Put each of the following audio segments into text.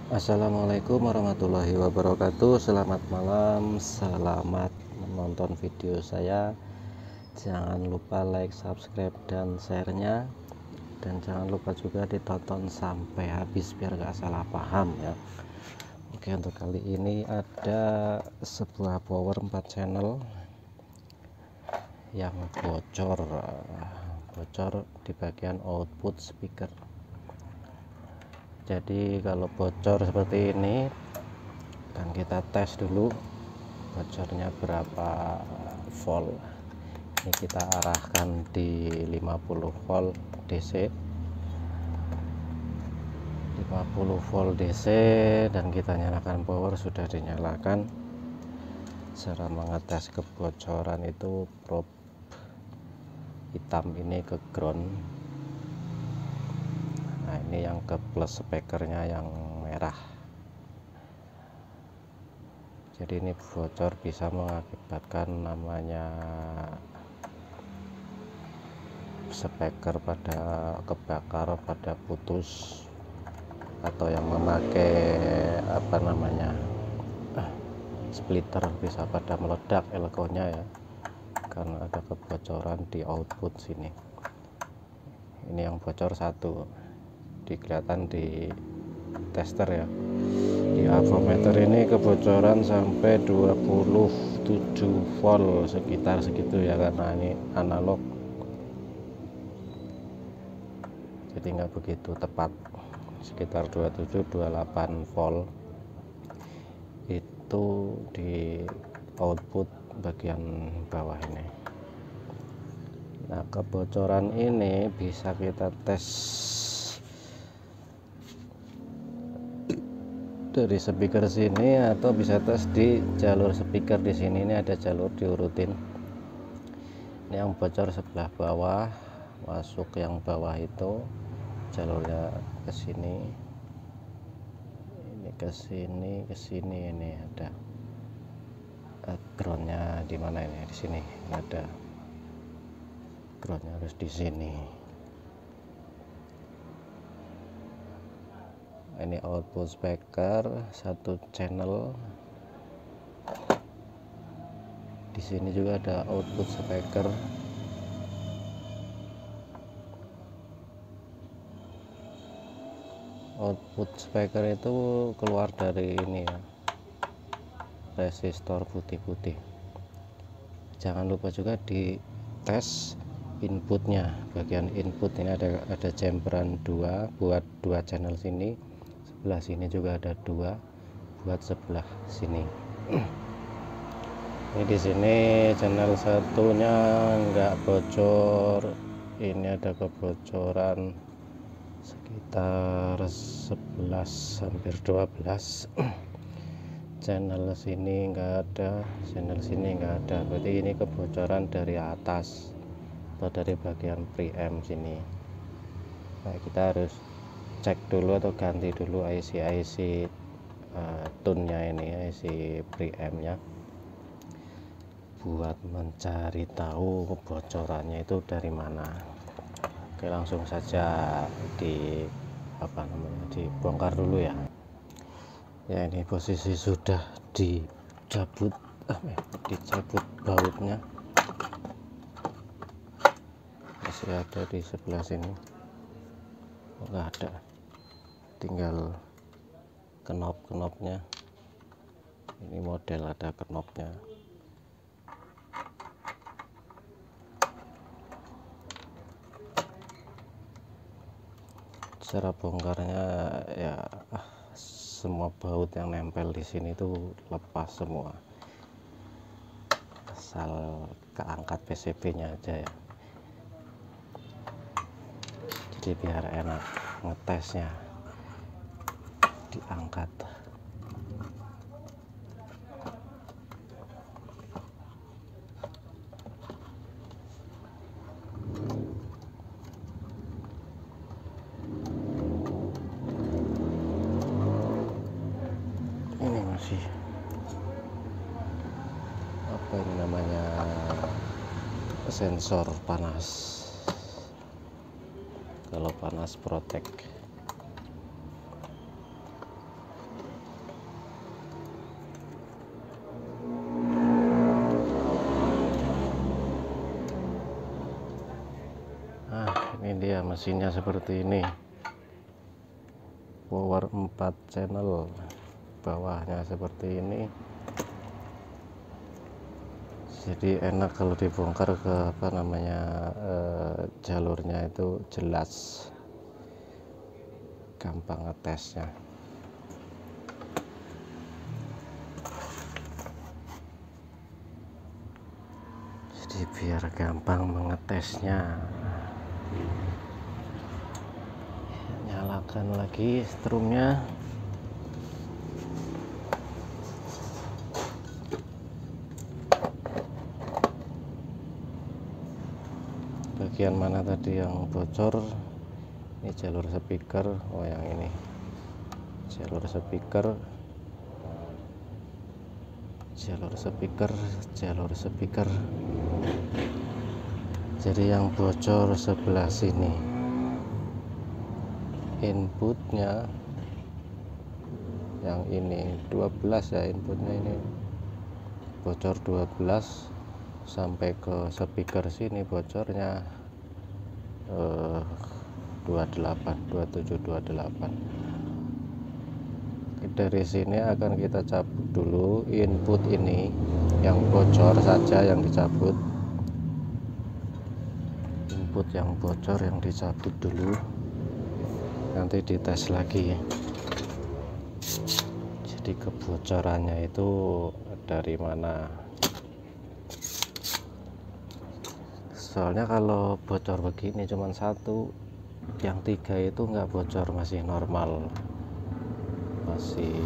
Assalamualaikum warahmatullahi wabarakatuh. Selamat malam, selamat menonton video saya. Jangan lupa like, subscribe, dan share-nya. Dan jangan lupa juga ditonton sampai habis biar gak salah paham ya. Oke, untuk kali ini ada sebuah power 4 channel yang bocor di bagian output speaker. Jadi kalau bocor seperti ini kan kita tes dulu bocornya berapa volt. Ini kita arahkan di 50 volt DC, 50 volt DC, dan kita nyalakan power. Sudah dinyalakan. Cara mengetes kebocoran itu probe hitam ini ke ground. Nah, ini yang ke plus speakernya yang merah. Jadi ini bocor bisa mengakibatkan namanya speaker pada kebakar, pada putus, atau yang memakai splitter bisa pada meledak elkonya ya, karena ada kebocoran di output sini. Ini yang bocor satu, kelihatan di tester ya. Di avometer ini kebocoran sampai 27 volt, sekitar segitu ya, karena ini analog jadi nggak begitu tepat, sekitar 27-28 volt itu di output bagian bawah ini. Nah, kebocoran ini bisa kita tes dari speaker sini atau bisa tes di jalur speaker di sini. Ini ada jalur diurutin. Ini yang bocor sebelah bawah, masuk yang bawah itu jalurnya ke sini. Ini ke sini, ke sini. Ini ada groundnya di mana ini? Di sini. Ini ada groundnya, harus di sini. Ini output speaker satu channel. Di sini juga ada output speaker. Output speaker itu keluar dari ini ya, resistor putih-putih. Jangan lupa juga di tes inputnya. Bagian input ini ada chamberan 2 buat 2 channel sini, sebelah sini juga ada 2 buat sebelah sini. Ini di sini channel satunya enggak bocor. Ini ada kebocoran sekitar 11 hampir 12. Channel sini enggak ada, channel sini enggak ada. Berarti ini kebocoran dari atas atau dari bagian preamp sini. Nah, kita harus cek dulu atau ganti dulu IC tune-nya ini, IC preamp-nya, buat mencari tahu kebocorannya itu dari mana. Oke, langsung saja dibongkar dulu ya. Ya, ini posisi sudah dicabut bautnya. Masih ada di sebelah sini. Enggak ada, tinggal knop-knopnya. Ini model ada knopnya. Cara bongkarnya ya, semua baut yang nempel di sini tuh lepas semua, asal keangkat PCB-nya aja ya. Jadi biar enak ngetesnya, diangkat. Ini masih apa ini namanya, sensor panas. Kalau panas protek. mesinnya seperti ini, power 4 channel, bawahnya seperti ini. Jadi enak kalau dibongkar ke apa namanya, jalurnya itu jelas, gampang ngetesnya. Jadi biar gampang mengetesnya, nyalakan lagi strumnya. Bagian mana tadi yang bocor? Ini jalur speaker. Oh, yang ini jalur speaker, jalur speaker. Jadi yang bocor sebelah sini inputnya, yang ini 12 ya, inputnya ini bocor 12 sampai ke speaker sini bocornya 2728. Dari sini akan kita cabut dulu input ini, yang bocor saja yang dicabut, input yang bocor yang dicabut dulu, nanti dites lagi. Jadi kebocorannya itu dari mana? Soalnya kalau bocor begini cuman satu, yang tiga itu nggak bocor, masih normal, masih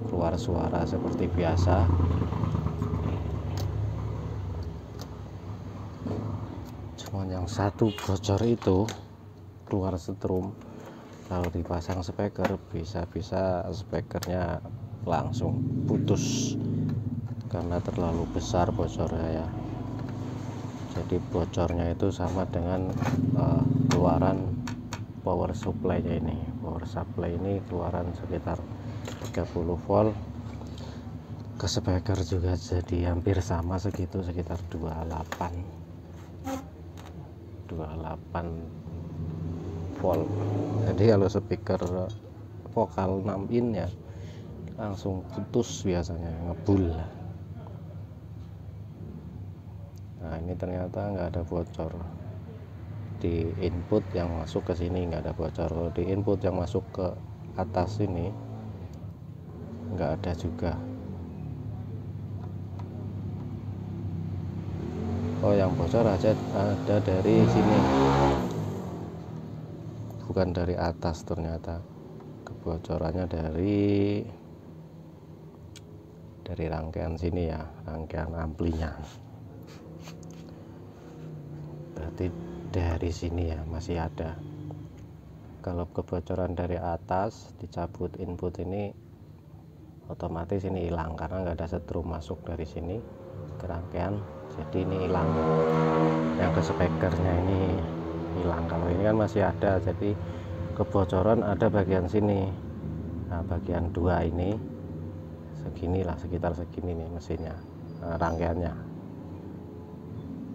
keluar suara seperti biasa. Cuman yang satu bocor itu keluar setrum. Kalau dipasang speaker, bisa-bisa speakernya langsung putus karena terlalu besar bocornya ya. Jadi bocornya itu sama dengan keluaran power supply-nya ini. Power supply ini keluaran sekitar 30 volt, ke speaker juga jadi hampir sama segitu, sekitar 28 volt. Jadi kalau speaker vokal 6 in ya langsung putus biasanya, ngebul. Nah, ini ternyata nggak ada bocor di input yang masuk ke sini, nggak ada bocor. Kalau di input yang masuk ke atas ini nggak ada juga. Oh, yang bocor aja ada dari sini, bukan dari atas. Ternyata kebocorannya dari rangkaian sini ya, rangkaian amplinya. Berarti dari sini ya masih ada. Kalau kebocoran dari atas dicabut input ini, otomatis ini hilang karena nggak ada setrum masuk dari sini ke rangkaian, jadi ini hilang. Yang ke speakernya ini hilang. Kalau ini kan masih ada, jadi kebocoran ada bagian sini. Nah, bagian dua ini seginilah, sekitar segini nih mesinnya, rangkaiannya.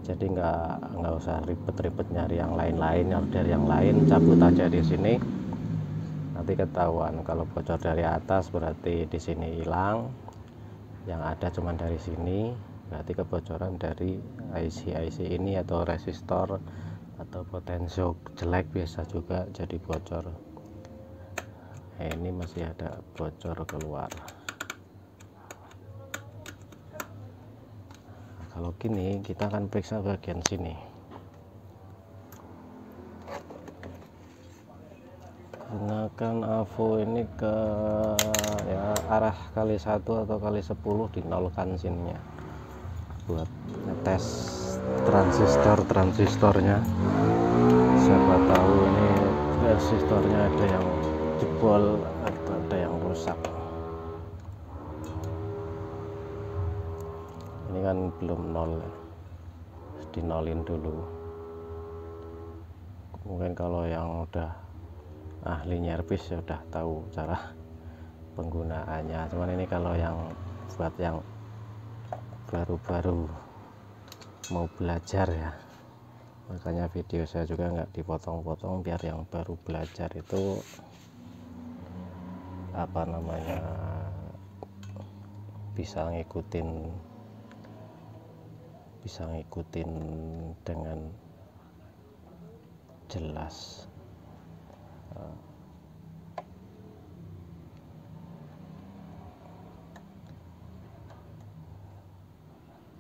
Jadi nggak usah ribet-ribet nyari yang lain-lain, dari yang lain cabut aja di sini, nanti ketahuan. Kalau bocor dari atas berarti di sini hilang, yang ada cuma dari sini, berarti kebocoran dari IC ini atau resistor atau potensio jelek bisa juga jadi bocor. Nah, ini masih ada bocor keluar. Kalau gini kita akan periksa bagian sini. Gunakan AVO ini ke ya arah kali 1 atau kali 10, dinolkan sininya buat ngetes transistornya. Siapa tahu ini resistornya ada yang jebol atau ada yang rusak. Ini kan belum nol, dinolin dulu. Mungkin kalau yang udah ahli nyervis ya udah tahu cara penggunaannya. Cuman ini kalau yang buat yang baru-baru mau belajar ya, makanya video saya juga nggak dipotong-potong biar yang baru belajar itu apa namanya bisa ngikutin dengan jelas.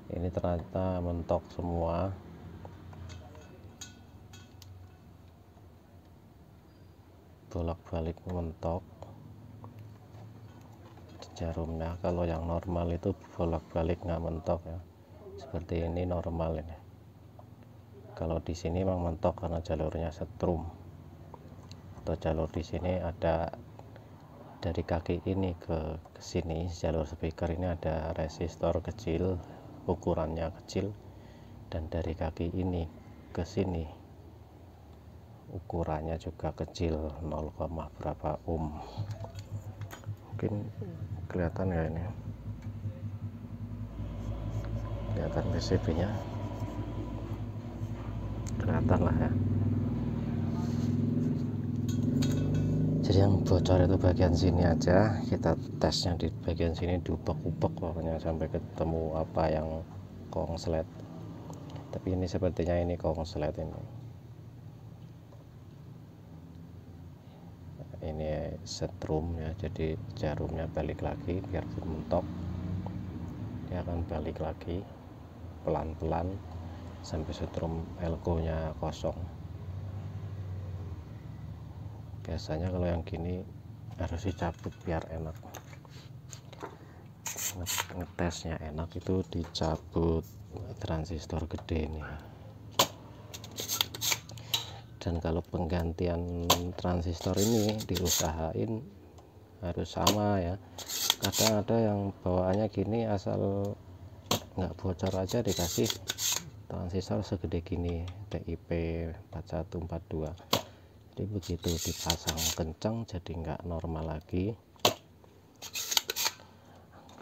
Ini ternyata mentok semua, bolak-balik mentok jarumnya. Kalau yang normal itu bolak-balik nggak mentok ya, seperti ini normal ini. Kalau di sini memang mentok karena jalurnya setrum, atau jalur di sini ada dari kaki ini ke sini, jalur speaker ini ada resistor kecil, ukurannya kecil, dan dari kaki ini ke sini ukurannya juga kecil, 0, berapa ohm. Mungkin kelihatan ya, ini kelihatan PCB nya, kelihatan lah ya. Jadi yang bocor itu bagian sini aja, kita tesnya di bagian sini, diubek-ubek pokoknya sampai ketemu apa yang konslet. Tapi ini sepertinya ini konslet ini setrum ya, jadi jarumnya balik lagi biar mentok, dia akan balik lagi pelan-pelan sampai setrum elko nya kosong. Biasanya kalau yang gini harus dicabut biar enak, ngetesnya enak itu dicabut transistor gede ini. Dan kalau penggantian transistor ini diusahain harus sama ya. Kadang ada yang bawaannya gini, asal nggak bocor aja dikasih transistor segede gini, TIP 4142. Jadi begitu dipasang kencang jadi nggak normal lagi,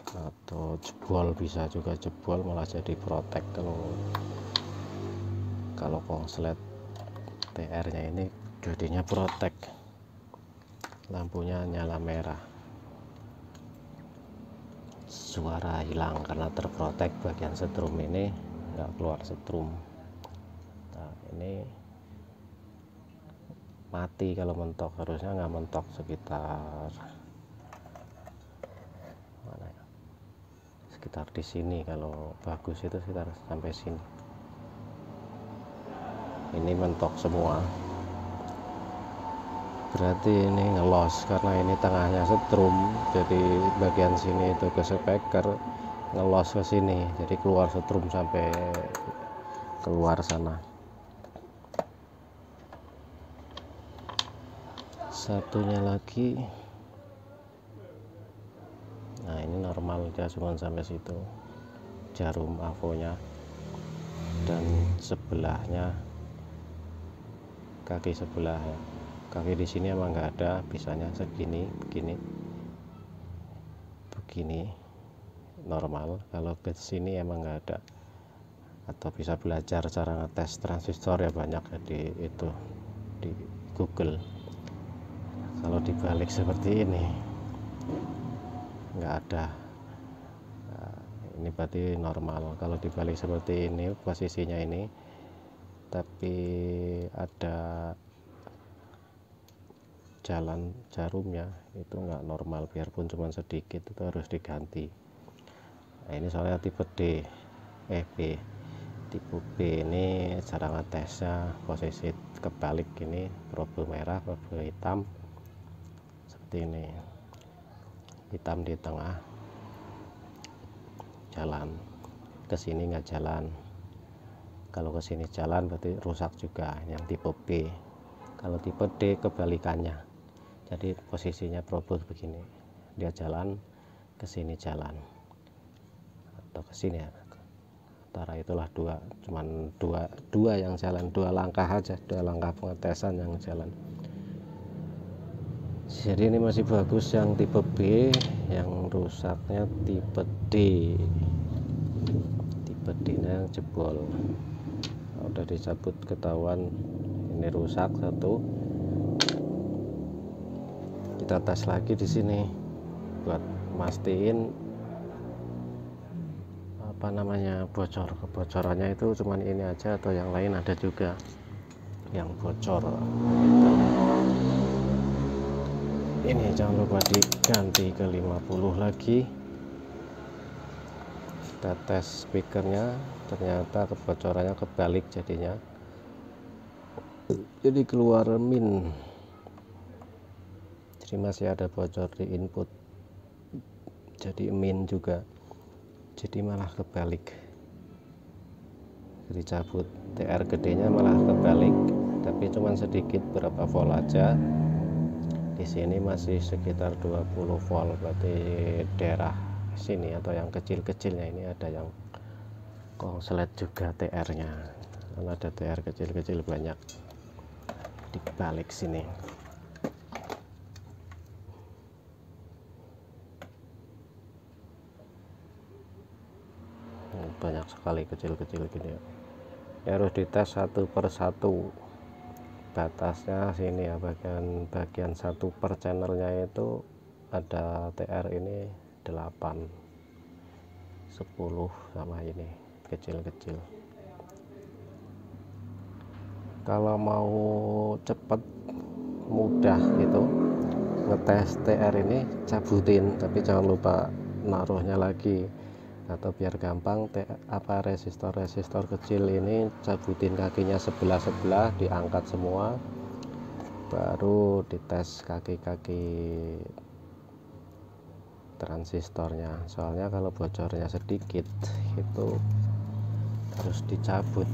atau jebol, bisa juga jebol malah jadi protek. Kalau konslet TR nya ini jadinya protek, lampunya nyala merah, suara hilang karena terprotek bagian setrum ini, nggak keluar setrum. Nah, ini mati kalau mentok, harusnya nggak mentok sekitar mana ya, sekitar di sini. Kalau bagus itu sekitar sampai sini. Ini mentok semua, berarti ini ngelos karena ini tengahnya setrum, jadi bagian sini itu ke speaker, ngelos ke sini, jadi keluar setrum sampai keluar sana. Satunya lagi, nah ini normal, dia cuma sampai situ jarum avonya, dan sebelahnya kaki sebelah ya, kaki di sini emang nggak ada, bisanya segini, begini normal. Kalau ke sini emang nggak ada, atau bisa belajar cara ngetes transistor ya, banyak di itu di Google. Kalau dibalik seperti ini nggak ada, nah, ini berarti normal. Kalau dibalik seperti ini posisinya ini, tapi ada jalan jarumnya, itu nggak normal, biarpun cuma sedikit itu harus diganti. Nah, ini soalnya tipe D, B. Tipe B ini cara ngetesnya posisi kebalik, ini probe merah, probe hitam seperti ini, hitam di tengah jalan, ke sini nggak jalan. Kalau ke sini jalan berarti rusak juga, yang tipe B. Kalau tipe D kebalikannya, jadi posisinya probe begini, dia jalan, ke sini jalan, atau ke sini ya, antara itulah cuman dua yang jalan, dua langkah aja, dua langkah pengetesan yang jalan. Jadi ini masih bagus yang tipe B, yang rusaknya tipe D. Tipe D nya yang jebol. udah dicabut ketahuan ini rusak satu. Kita tes lagi di sini buat mastiin apa namanya bocor. Kebocorannya itu cuman ini aja atau yang lain ada juga yang bocor gitu. Ini jangan lupa diganti ke 50 lagi. Kita tes speakernya, ternyata kebocorannya kebalik jadinya, jadi keluar min, jadi masih ada bocor di input, jadi min juga, jadi malah kebalik, jadi cabut TR gedenya malah kebalik, tapi cuman sedikit berapa volt aja. Di sini masih sekitar 20 volt, berarti daerah sini atau yang kecil-kecilnya ini ada yang konslet juga TR-nya, karena ada TR kecil-kecil banyak di balik sini. Banyak sekali kecil-kecil gini ya. Harus dites satu per satu. Batasnya sini ya, bagian 1 per channelnya itu ada TR ini 8, 10 sama ini kecil-kecil. Kalau mau cepet mudah itu ngetes TR ini cabutin, tapi jangan lupa naruhnya lagi, atau biar gampang resistor kecil ini cabutin kakinya sebelah diangkat semua, baru dites kaki-kaki transistornya. Soalnya kalau bocornya sedikit itu harus dicabut,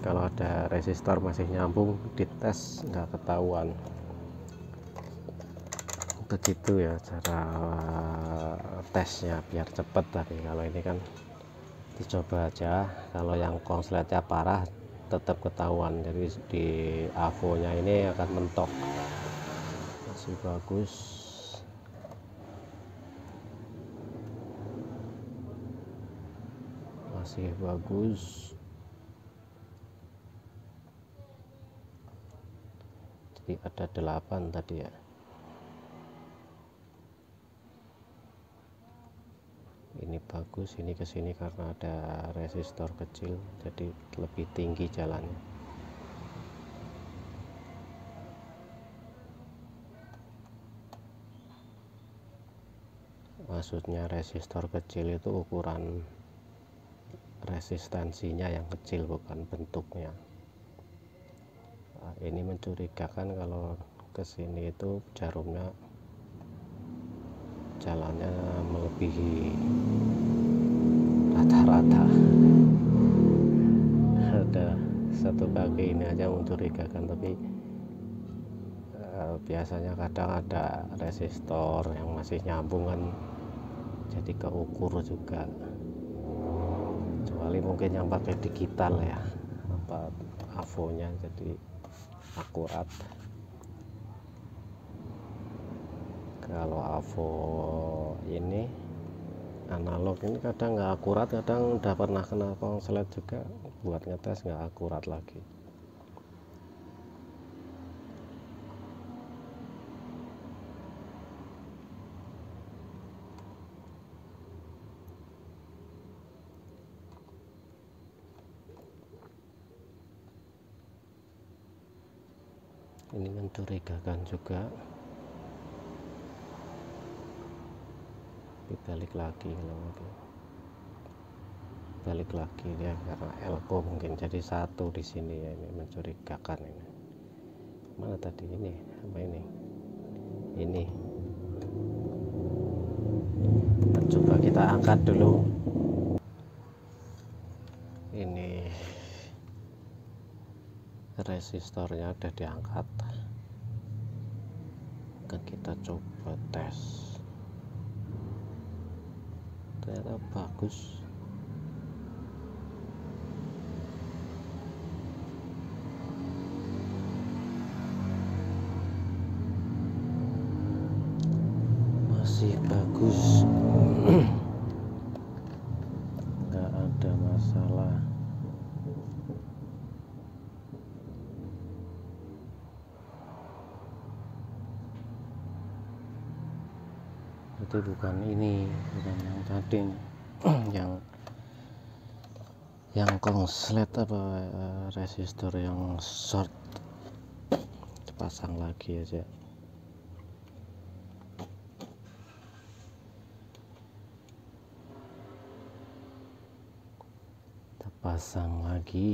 kalau ada resistor masih nyambung dites nggak ketahuan. Begitu ya cara tesnya biar cepet. Tapi kalau ini kan dicoba aja, kalau yang konsletnya parah tetap ketahuan, jadi di AVO nya ini akan mentok. Masih bagus, masih bagus. Jadi ada 8 tadi ya. Ini bagus, ini kesini karena ada resistor kecil jadi lebih tinggi jalannya. Maksudnya resistor kecil itu ukuran resistensinya yang kecil, bukan bentuknya. Nah, ini mencurigakan kalau kesini itu jarumnya jalannya melebihi rata-rata. Ada satu kaki ini aja mencurigakan, tapi biasanya kadang ada resistor yang masih nyambung kan, jadi keukur juga, kecuali mungkin yang pakai digital ya, apa AVO nya jadi akurat. Kalau AVO ini analog ini kadang nggak akurat, kadang udah pernah kena konslet juga, buat ngetes nggak akurat lagi. Ini mencurigakan juga. Balik lagi, balik lagi ya, karena elko mungkin jadi satu di sini ya. Ini mencurigakan. Ini mana tadi, ini apa ini coba kita angkat dulu. Ini resistornya udah diangkat, kita coba tes, ternyata bagus. Masih bagus, nggak ada masalah. itu bukan ini, bukan yang tadi yang konslet apa resistor yang short, dipasang lagi aja. Kita pasang lagi.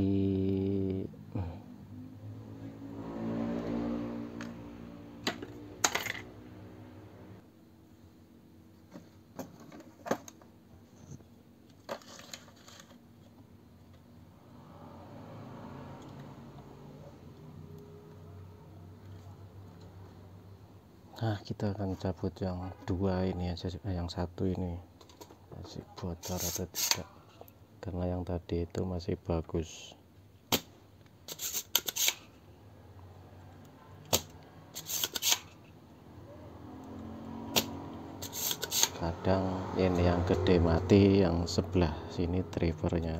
Nah, kita akan cabut yang dua ini aja, yang satu ini masih bocor atau tidak, karena yang tadi itu masih bagus. Kadang ini yang gede mati, yang sebelah sini drivernya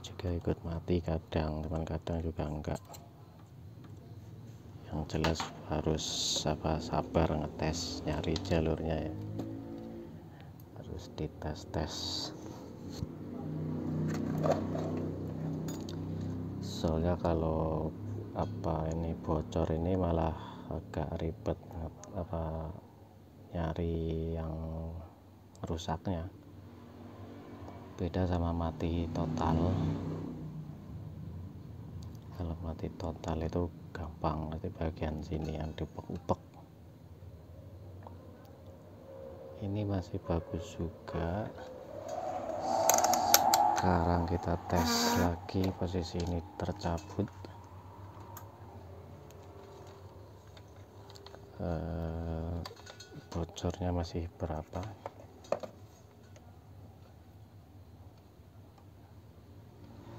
juga ikut mati kadang, cuman kadang juga enggak. Yang jelas harus sabar ngetes, nyari jalurnya ya, harus dites-tes. Soalnya kalau ini bocor ini malah agak ribet nyari yang rusaknya. Beda sama mati total. Kalau mati total itu gampang, nanti bagian sini yang diupek-upek. Ini masih bagus juga. Sekarang kita tes lagi, posisi ini tercabut. Bocornya masih berapa?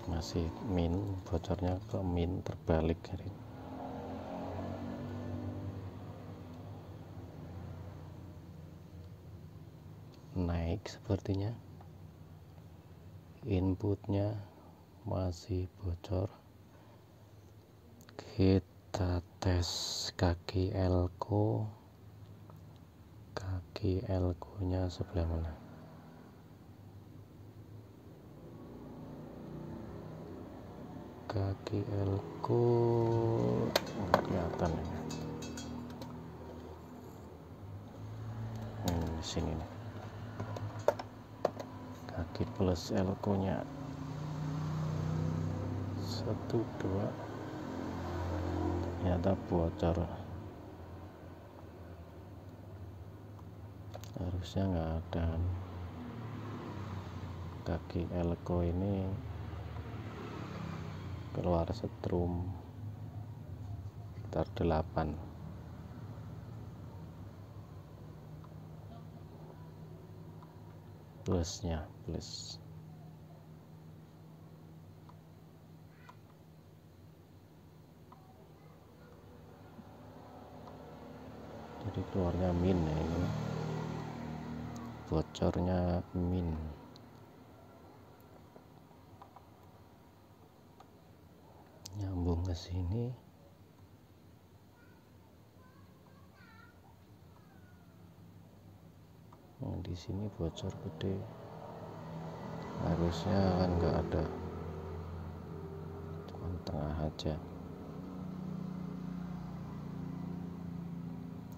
Masih min, bocornya ke min, terbalik hari ini. Naik sepertinya. Inputnya masih bocor. Kita tes kaki elko nya sebelah mana? Kaki elko nggak kelihatan ini. Di sini nih. Kaki plus elko nya 1 2, ternyata bocor. Harusnya nggak ada. Kaki elko ini keluar setrum sekitar 8. Plusnya plus. Jadi keluarnya min ya, ini bocornya min. Nyambung ke sini. Nah, di sini bocor gede. Harusnya kan nggak ada, cuma tengah aja.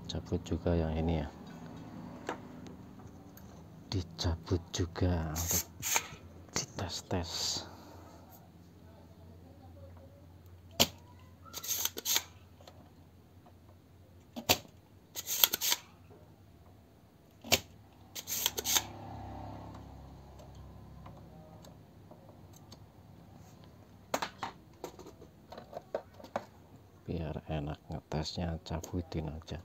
Cabut juga yang ini ya, dicabut juga untuk dites-tes. Biar enak ngetesnya, cabutin aja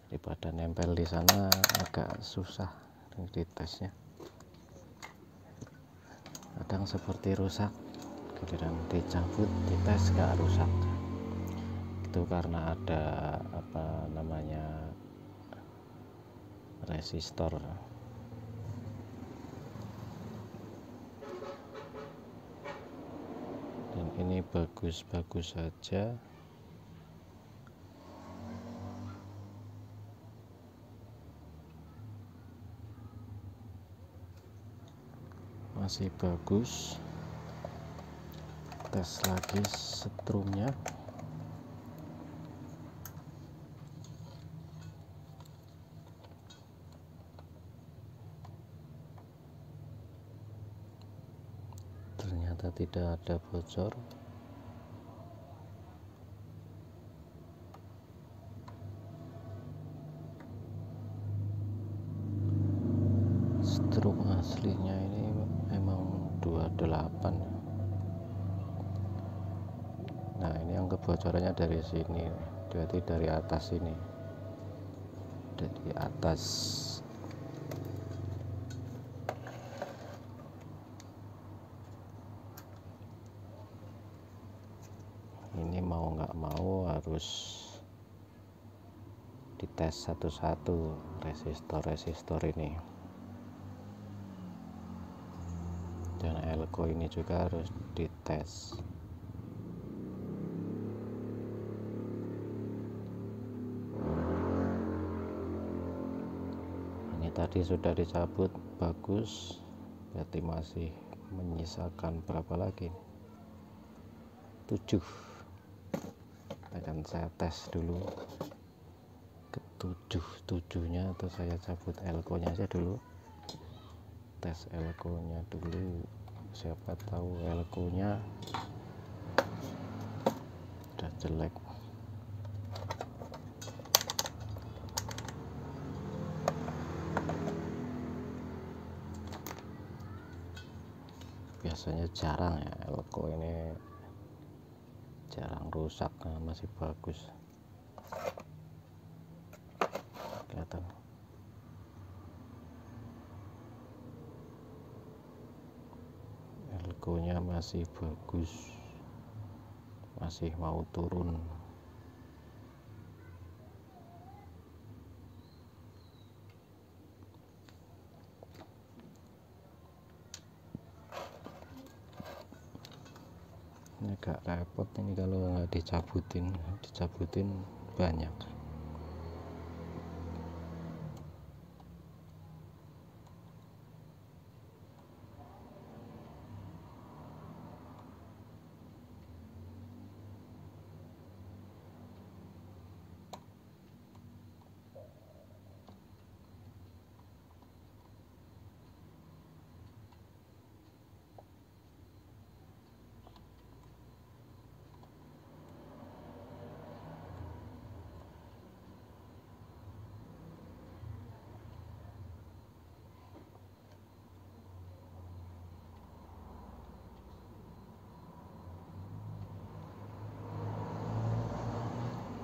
daripada nempel di sana, agak susah ditesnya. Kadang seperti rusak, kemudian dicabut, dites gak rusak. Itu karena ada resistor. Dan ini bagus-bagus saja. masih bagus. Tes lagi setrumnya. Ternyata tidak ada bocor. Strum aslinya ini memang 28. Nah, ini yang kebocorannya dari sini, berarti dari atas ini, dari atas. Ini mau nggak mau harus dites satu-satu resistor ini, dan elko ini juga harus dites. Ini tadi sudah dicabut, bagus, berarti masih menyisakan berapa lagi? 7. Akan saya tes dulu ke 7-nya, atau saya cabut elko nya aja dulu, tes elko nya dulu, siapa tahu elko nya udah jelek. Biasanya jarang ya elko ini, jarang rusak. Nah, masih bagus kelihatan. Elko nya masih bagus, masih mau turun. Ini agak repot ini kalau nggak dicabutin banyak.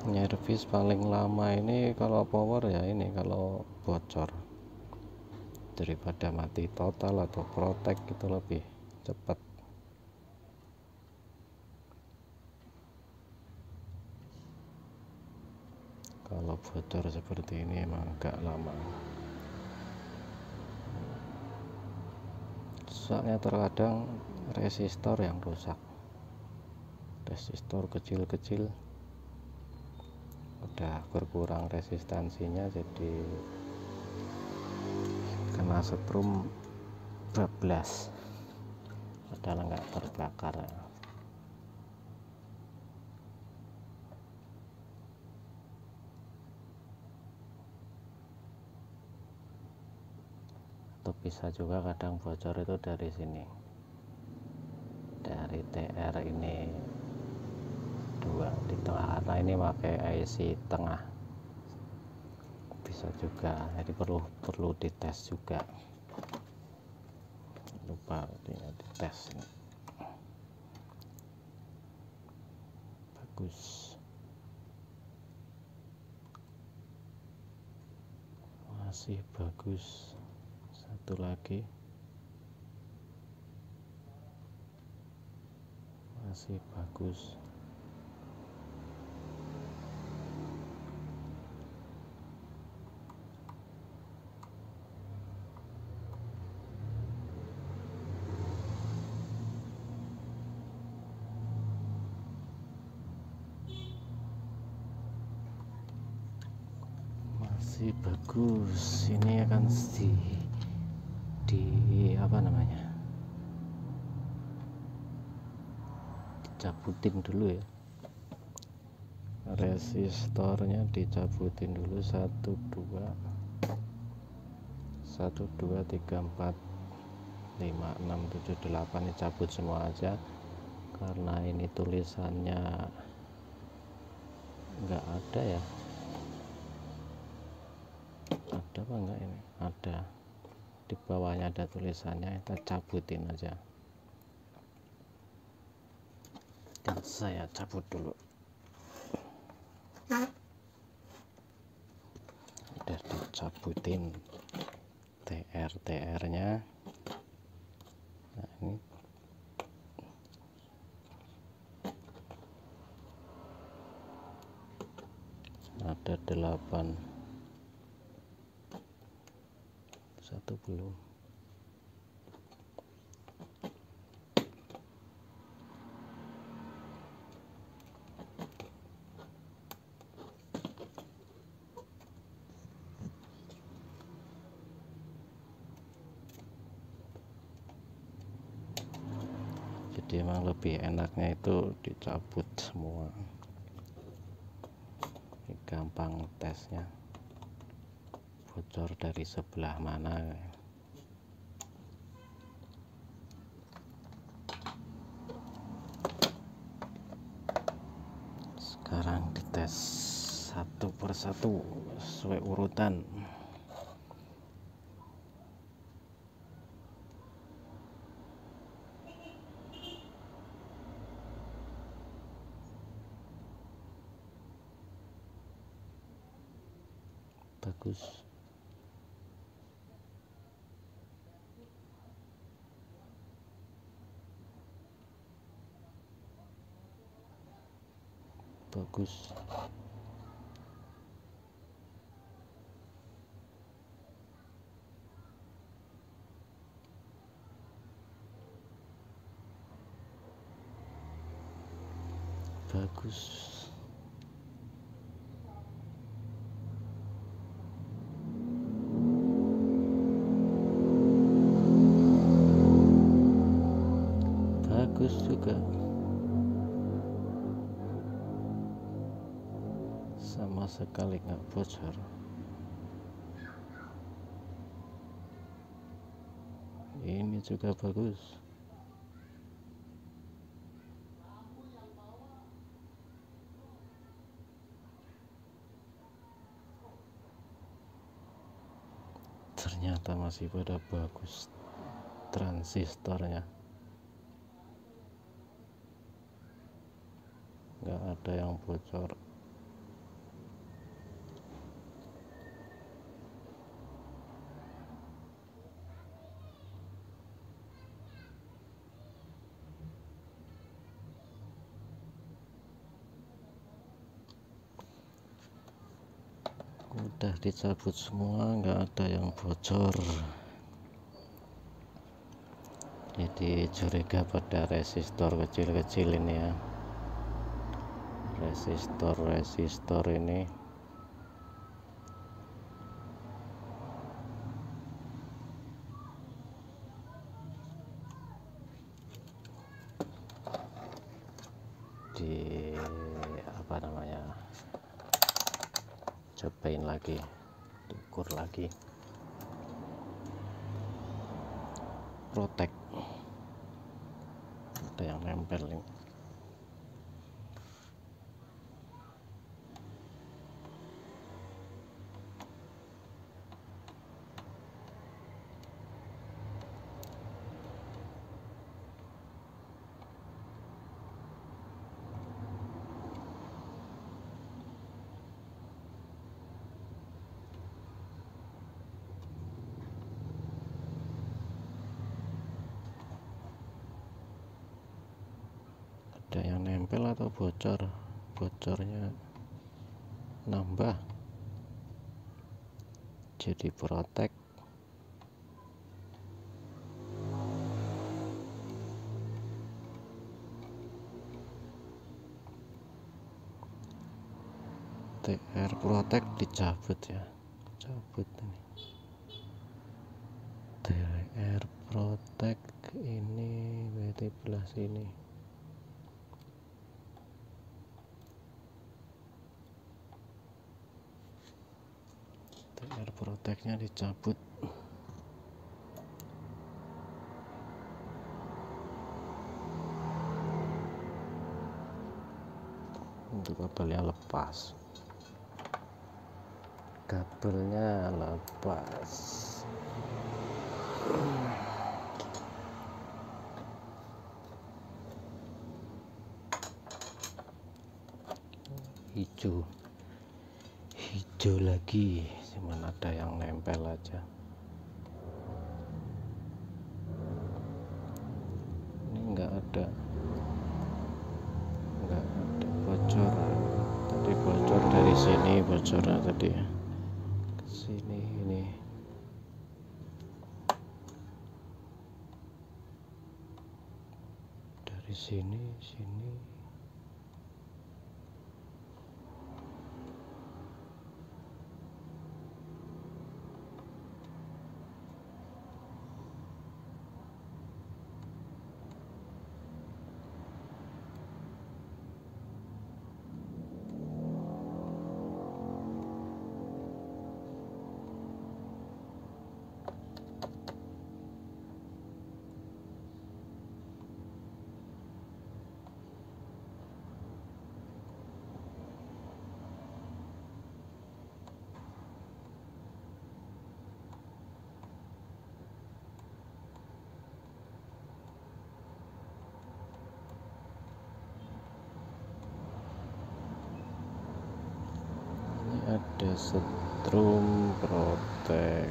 Nyervis paling lama ini kalau power ya ini, kalau bocor, daripada mati total atau protek itu lebih cepat. Kalau bocor seperti ini emang agak lama, soalnya terkadang resistor yang rusak, resistor kecil-kecil udah berkurang resistansinya, jadi kena setrum bablas, padahal nggak terbakar. Atau bisa juga kadang bocor itu dari sini, dari TR ini 2 di tengah, karena ini pakai IC tengah, bisa juga. Jadi perlu dites juga, lupa dites. Ini bagus, masih bagus. Satu lagi masih bagus. Masih bagus. Ini akan di apa namanya, dicabutin dulu ya, resistornya dicabutin dulu. 1 2 1 2 3 4 5 6 7 8 dicabut semua aja, karena ini tulisannya nggak ada ya. Ada apa enggak ini? Ada, di bawahnya ada tulisannya, kita cabutin aja. Dan saya cabut dulu. Udah dicabutin TR nya. Nah, ini ada 8, 1 belum. Jadi emang lebih enaknya itu dicabut semua, ini gampang tesnya, bocor dari sebelah mana. Sekarang dites satu persatu sesuai urutan. Bagus. Bagus. Bagus. Bagus juga. Sama sekali nggak bocor. Ini juga bagus. Ternyata masih pada bagus transistornya, nggak ada yang bocor. Udah dicabut semua, nggak ada yang bocor. Jadi curiga pada resistor kecil-kecil ini ya, resistor ini di apa namanya, cobain lagi, ukur lagi, protek, ada yang nempel nih. Ada yang nempel atau bocor, bocornya nambah jadi protek. TR protek dicabut ya, cabut ini TR protek ini, berarti belah sini proteknya dicabut. Untuk kabelnya lepas, hijau lagi, cuman ada yang nempel aja. Ini enggak ada bocor. Tadi bocor dari sini, bocornya tadi ke sini. Ini dari sini. Ada setrum protek.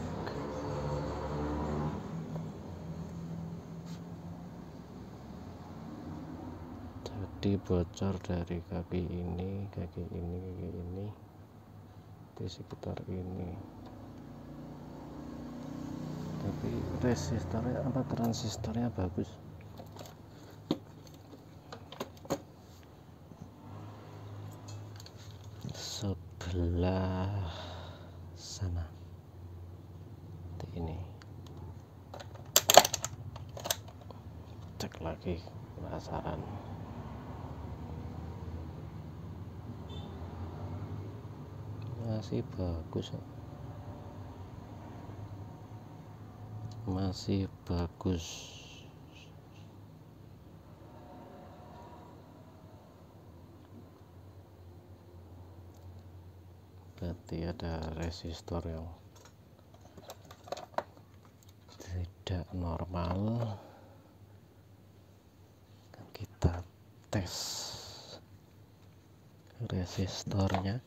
Jadi bocor dari kaki ini di sekitar ini. Tapi transistornya bagus. Sebelah sana ini cek lagi, penasaran. Masih bagus. Berarti ada resistor yang tidak normal. Kita tes resistornya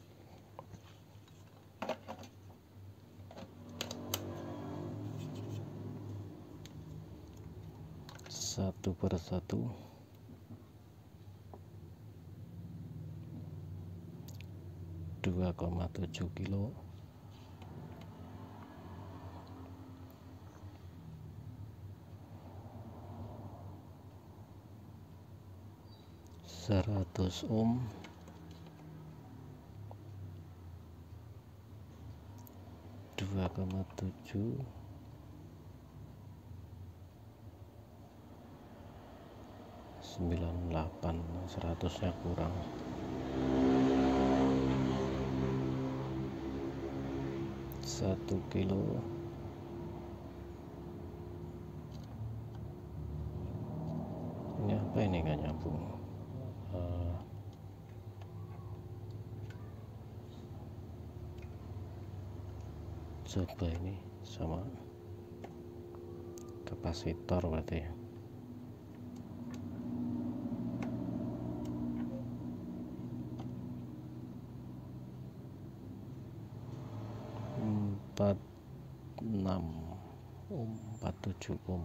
satu persatu. 2,7 kilo, 100 ohm, 2,7, 98, 100-nya kurang. 1 kilo, ini apa ini nggak nyambung. Coba ini sama kapasitor berarti ya. Empat 47 ohm.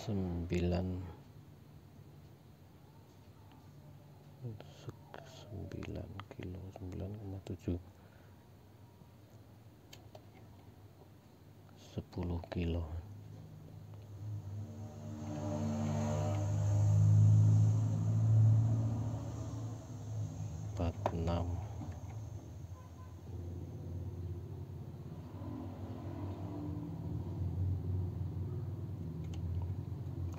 9 kilo, 9,7, 10 kilo. 46,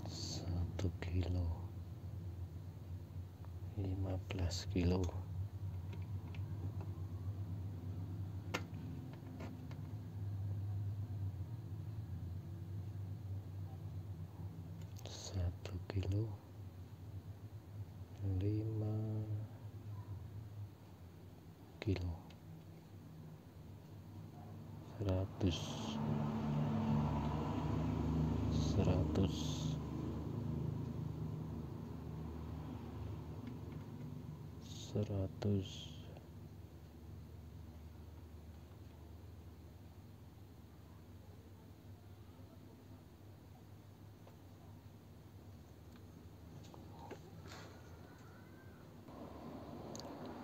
1 kilo. 15 kilo. Satu kilo 5 kilo 100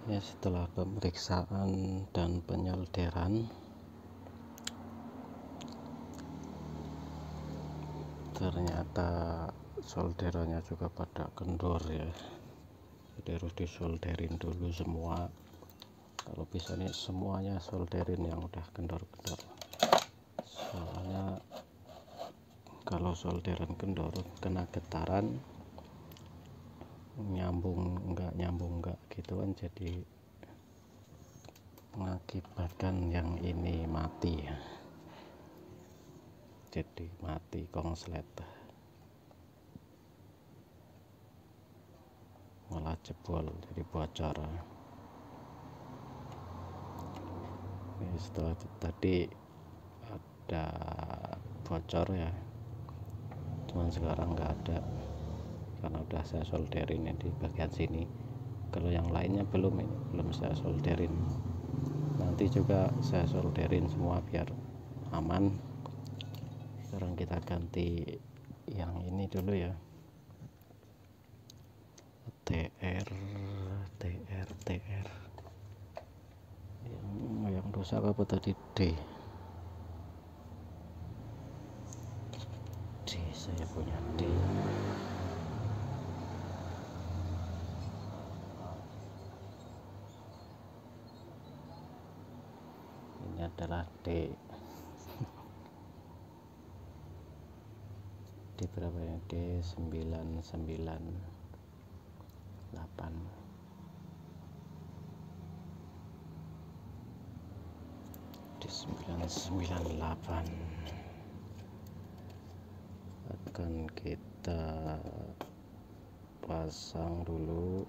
ya. Setelah pemeriksaan dan penyolderan, ternyata solderannya juga pada kendor ya, jadi harus disolderin dulu semua. Kalau bisa nih semuanya solderin yang udah kendor-kendor, soalnya kalau solderan kendor kena getaran, nyambung enggak gitu kan, jadi mengakibatkan yang ini mati ya, jadi mati konslet, malah jebol, jadi bocor. Ini setelah tadi ada bocor ya, cuman sekarang nggak ada karena udah saya solderin di bagian sini. Kalau yang lainnya belum saya solderin, nanti juga saya solderin semua biar aman. Sekarang kita ganti yang ini dulu ya, TR yang rusak apa tadi, D saya punya D. Ini adalah D. D berapa ya? D 998. D 998 akan kita pasang dulu.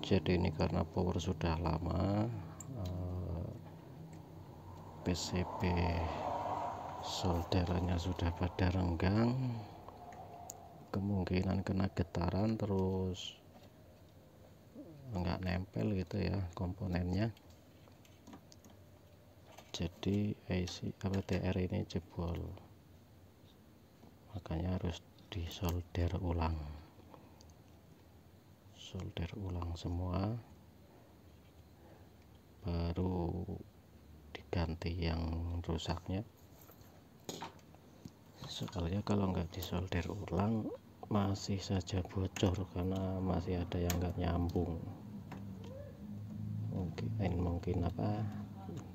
Jadi ini karena power sudah lama, PCB solderannya sudah pada renggang, kemungkinan kena getaran terus nggak nempel gitu ya komponennya, jadi IC TR ini jebol, makanya harus disolder ulang. Solder ulang semua, baru diganti yang rusaknya. Soalnya kalau nggak disolder ulang masih saja bocor karena masih ada yang nggak nyambung. Mungkin apa,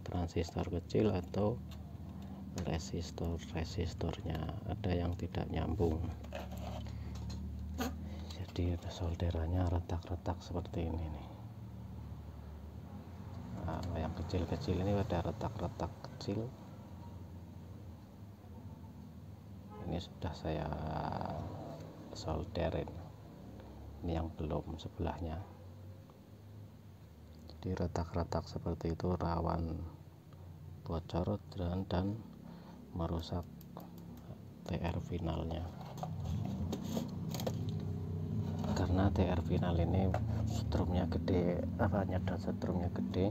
transistor kecil atau resistornya ada yang tidak nyambung, jadi ada solderannya retak-retak seperti ini nih. Nah, yang kecil-kecil ini ada retak-retak kecil, ini sudah saya solderin. Ini yang belum sebelahnya, jadi retak-retak seperti itu rawan bocor dan merusak TR finalnya. Karena TR final ini strumnya gede, nyedot strumnya gede,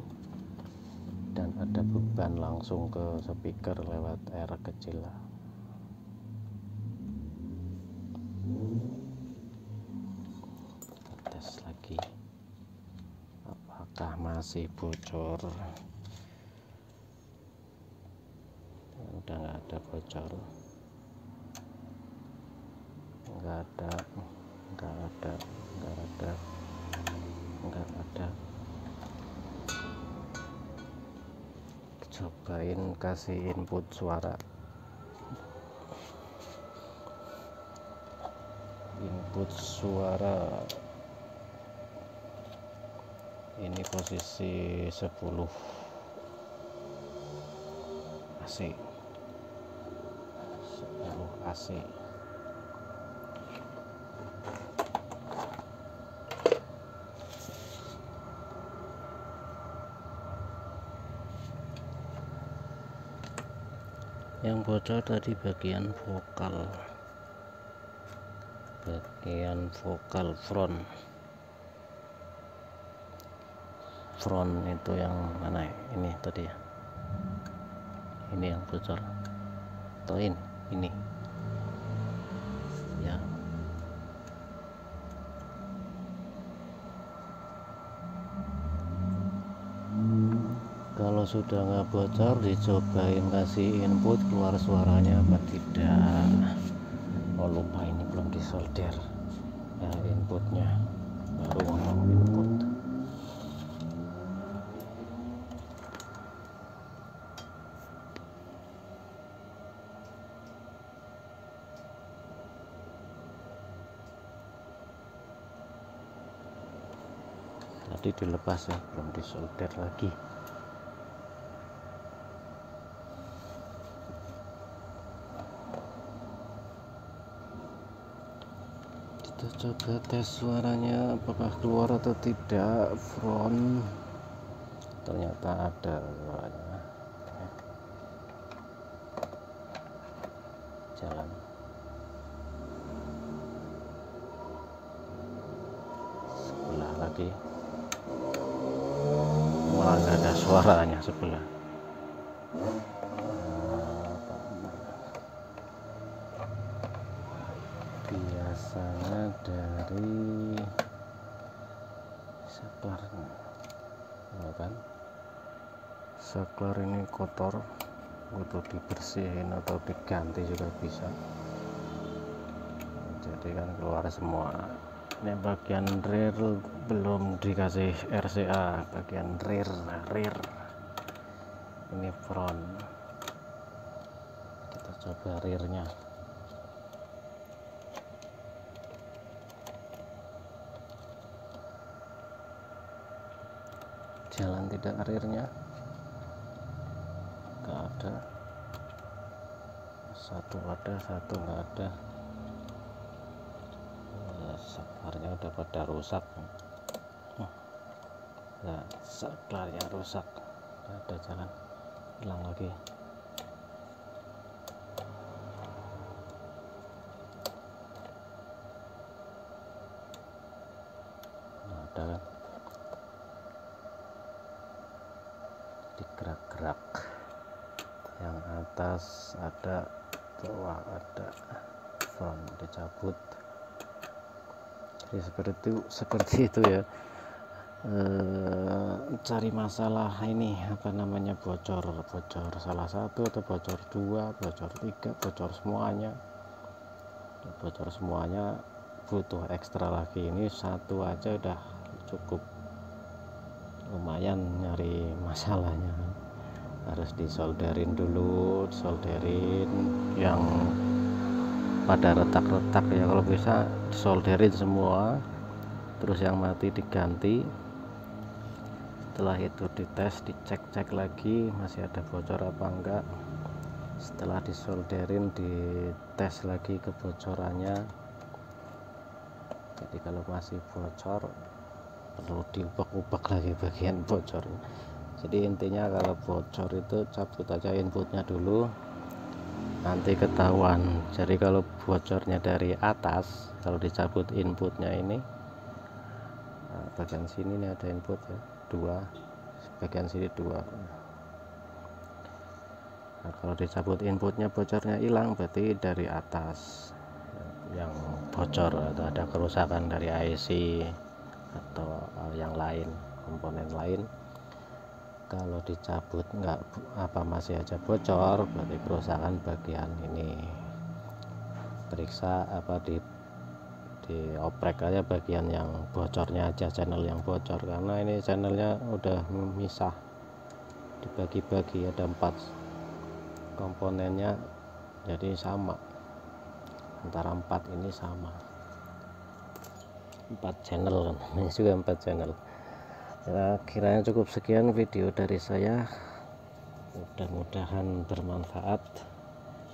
dan ada beban langsung ke speaker lewat R kecil. masih bocor, udah nggak ada bocor, nggak ada. Cobain kasih input suara, ini posisi 10 AC. Yang bocor tadi bagian vokal front itu yang mana ya? Ini tadi ya, ini yang bocor atau ini ya. Kalau sudah nggak bocor, dicobain kasih input keluar suaranya apa tidak. Oh lupa, ini belum disolder ya inputnya, baru ngomong input. Tadi dilepas ya, belum disolder lagi. Kita coba tes suaranya apakah keluar atau tidak front. Ternyata ada suaranya. Jalan sebelah lagi, malah nggak ada suaranya sebelah. Biasanya dari saklar kan, saklar ini kotor, butuh dibersihin atau diganti juga bisa. Jadi kan keluar semua. Ini bagian rear belum dikasih RCA, bagian rear ini front. Kita coba rearnya. Jalan tidak, rearnya nggak ada, satu ada satu nggak ada. Saklarnya udah pada rusak, nah saklarnya rusak, nggak ada jalan, hilang lagi. Nggak ada kan, digerak-gerak. Yang atas ada, bawah ada, front dicabut. Jadi seperti itu ya. Cari masalah ini apa namanya, bocor salah satu atau bocor dua, bocor tiga, bocor semuanya butuh ekstra lagi. Ini satu aja udah cukup lumayan nyari masalahnya. Harus disolderin dulu, yang pada retak-retak ya, kalau bisa solderin semua, terus yang mati diganti. Setelah itu dites, dicek lagi masih ada bocor apa enggak. Setelah disolderin, dites lagi kebocorannya. Jadi kalau masih bocor, perlu diubak-ubak lagi bagian bocor. Jadi intinya kalau bocor itu cabut aja inputnya dulu, nanti ketahuan. Jadi kalau bocornya dari atas, kalau dicabut inputnya ini, bagian sini nih ada input ya, 2, bagian sini 2. Nah, kalau dicabut inputnya bocornya hilang, berarti dari atas yang bocor atau ada kerusakan dari IC atau yang lain, komponen lain. Kalau dicabut nggak masih aja bocor, berarti kerusakan bagian ini. Periksa dioprek aja bagian yang bocornya aja, channel yang bocor, karena ini channelnya udah misah, dibagi-bagi, ada 4 komponennya, jadi sama antara 4 ini sama 4 channel kan. Ini juga 4 channel ya. Kiranya cukup sekian video dari saya, mudah-mudahan bermanfaat.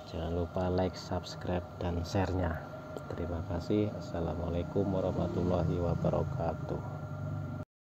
Jangan lupa like, subscribe, dan share-nya. Terima kasih. Assalamualaikum warahmatullahi wabarakatuh.